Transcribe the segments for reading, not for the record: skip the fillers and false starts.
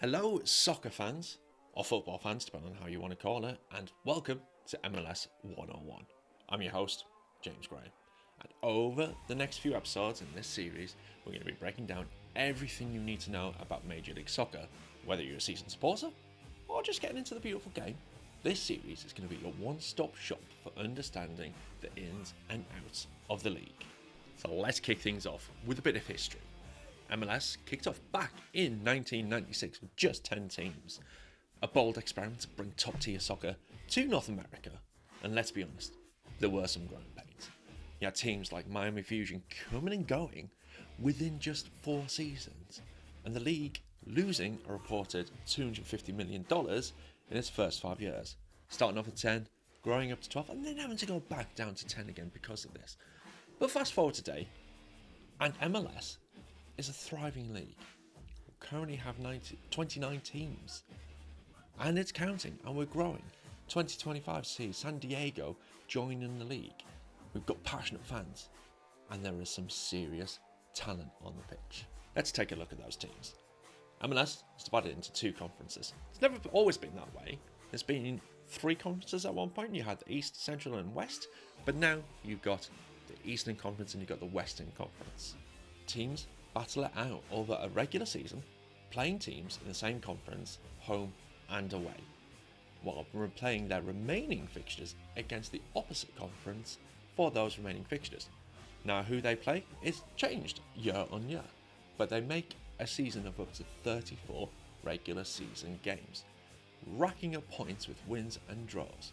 Hello, soccer fans, or football fans, depending on how you want to call it, and welcome to MLS 101. I'm your host, James Gray, and over the next few episodes in this series, we're going to be breaking down everything you need to know about Major League Soccer, whether you're a season supporter or just getting into the beautiful game. This series is going to be your one-stop shop for understanding the ins and outs of the league. So let's kick things off with a bit of history. MLS kicked off back in 1996 with just 10 teams. A bold experiment to bring top-tier soccer to North America. And let's be honest, there were some growing pains. You had teams like Miami Fusion coming and going within just 4 seasons, and the league losing a reported $250 million in its first 5 years, starting off at 10, growing up to 12, and then having to go back down to 10 again because of this. But fast forward today, and MLS is a thriving league. We currently have 29 teams, and it's counting, and we're growing. 2025 sees San Diego joining the league. We've got passionate fans, and there is some serious talent on the pitch. Let's take a look at those teams. MLS is divided into 2 conferences. It's never always been that way. There's been 3 conferences at one point. You had the East, Central, and West, but now you've got the Eastern Conference and you've got the Western Conference. Teams battle it out over a regular season, playing teams in the same conference, home and away, while playing their remaining fixtures against the opposite conference for those remaining fixtures. Now, who they play is changed year on year, but they make a season of up to 34 regular season games, racking up points with wins and draws.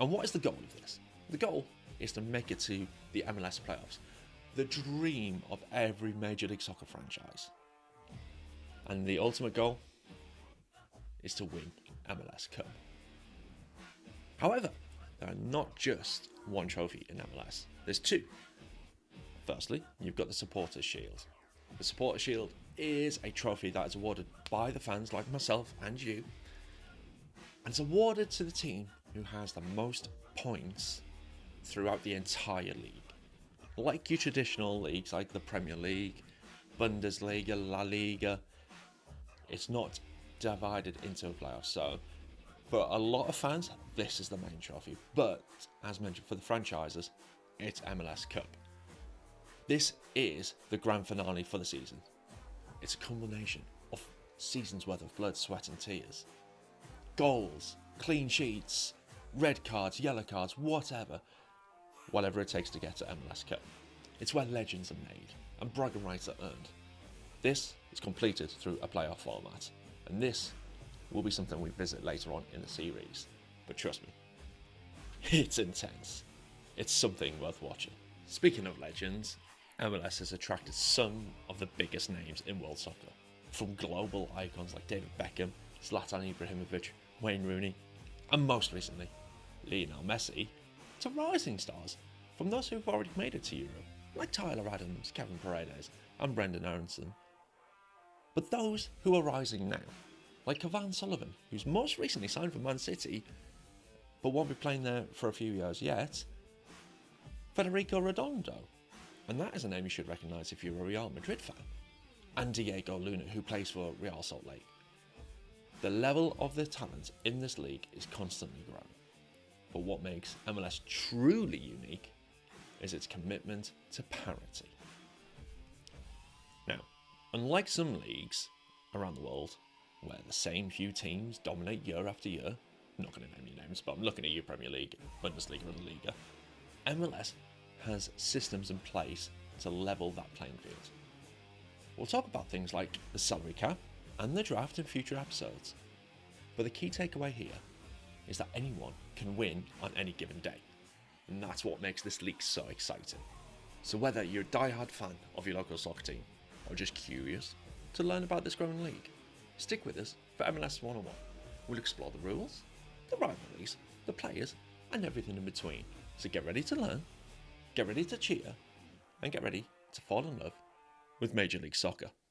And what is the goal of this? The goal is to make it to the MLS playoffs, the dream of every Major League Soccer franchise. And the ultimate goal is to win MLS Cup. However, there are not just one trophy in MLS, there's 2. Firstly, you've got the Supporters' Shield. The Supporters' Shield is a trophy that is awarded by the fans like myself and you, and it's awarded to the team who has the most points throughout the entire league. Like your traditional leagues like the Premier League, Bundesliga, La Liga, it's not divided into a playoff. So for a lot of fans, this is the main trophy. But as mentioned, for the franchises, it's MLS Cup. This is the grand finale for the season. It's a culmination of seasons worth of blood, sweat and tears. Goals, clean sheets, red cards, yellow cards, whatever it takes to get to MLS Cup. It's where legends are made and bragging rights are earned. This is completed through a playoff format, and this will be something we visit later on in the series. But trust me, it's intense. It's something worth watching. Speaking of legends, MLS has attracted some of the biggest names in world soccer, from global icons like David Beckham, Zlatan Ibrahimovic, Wayne Rooney, and most recently, Lionel Messi, to rising stars from those who've already made it to Europe, like Tyler Adams, Kevin Paredes, and Brendan Aronson. But those who are rising now, like Kevin Sullivan, who's most recently signed for Man City, but won't be playing there for a few years yet, Federico Redondo, and that is a name you should recognise if you're a Real Madrid fan, and Diego Luna, who plays for Real Salt Lake. The level of the talent in this league is constantly growing. But what makes MLS truly unique is its commitment to parity. Now, unlike some leagues around the world where the same few teams dominate year after year, I'm not going to name any names, but I'm looking at you, Premier League, Bundesliga and Liga, MLS has systems in place to level that playing field. We'll talk about things like the salary cap and the draft in future episodes. But the key takeaway here is that anyone can win on any given day. And that's what makes this league so exciting. So whether you're a die-hard fan of your local soccer team or just curious to learn about this growing league, stick with us for MLS 101. We'll explore the rules, the rivalries, the players, and everything in between. So get ready to learn, get ready to cheer, and get ready to fall in love with Major League Soccer.